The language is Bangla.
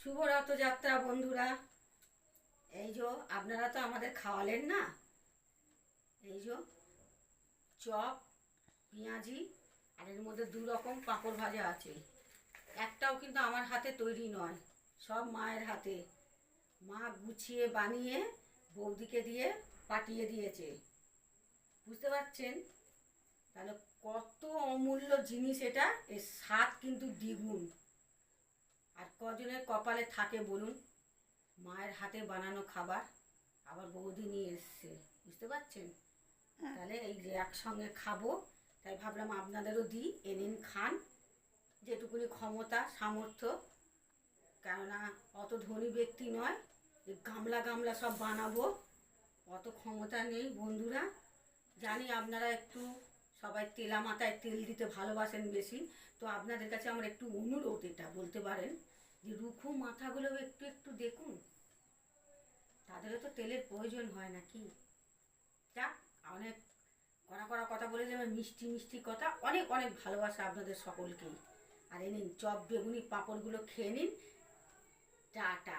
শুভ রথযাত্রা বন্ধুরা। এই যে আপনারা তো আমাদের খাওয়ালেন না, এই যে চপ, পেঁয়াজি, আর এর মধ্যে দু রকম পাঁপড় ভাজা আছে। একটাও কিন্তু আমার হাতে তৈরি নয়, সব মায়ের হাতে। মা গুছিয়ে বানিয়ে বৌদিকে দিয়ে পাঠিয়ে দিয়েছে। বুঝতে পারছেন? তাহলে কত অমূল্য জিনিস এটা, এর স্বাদ কিন্তু দ্বিগুণ। আর কজনের কপালে থাকে বলুন, মায়ের হাতে বানানো খাবার আবার বৌদি নিয়ে এসছে। বুঝতে পারছেন? তাহলে এই যে একসঙ্গে খাবো, তাই ভাবলাম আপনাদেরও দিই, এনেন খান যেটুকুনি ক্ষমতা সামর্থ্য। কেননা অত ধনী ব্যক্তি নয় যে গামলা গামলা সব বানাবো, অত ক্ষমতা নেই বন্ধুরা। জানি আপনারা একটু সবাই তেলা মাথায় তেল দিতে ভালোবাসেন বেশি, তো আপনাদের কাছে আমার একটু অনুরোধ, এটা বলতে পারেন যে রুখো মাথাগুলো একটু একটু দেখুন, তাদেরও তো তেলের প্রয়োজন হয় নাকি। যাক, অনেক কড়া কড়া কথা বলে যাবে, মিষ্টি মিষ্টি কথা, অনেক অনেক ভালোবাসা আপনাদের সকলকেই। আর এ নিন চপ, বেগুনি, পাঁপড়গুলো খেয়ে নিন। টাটা।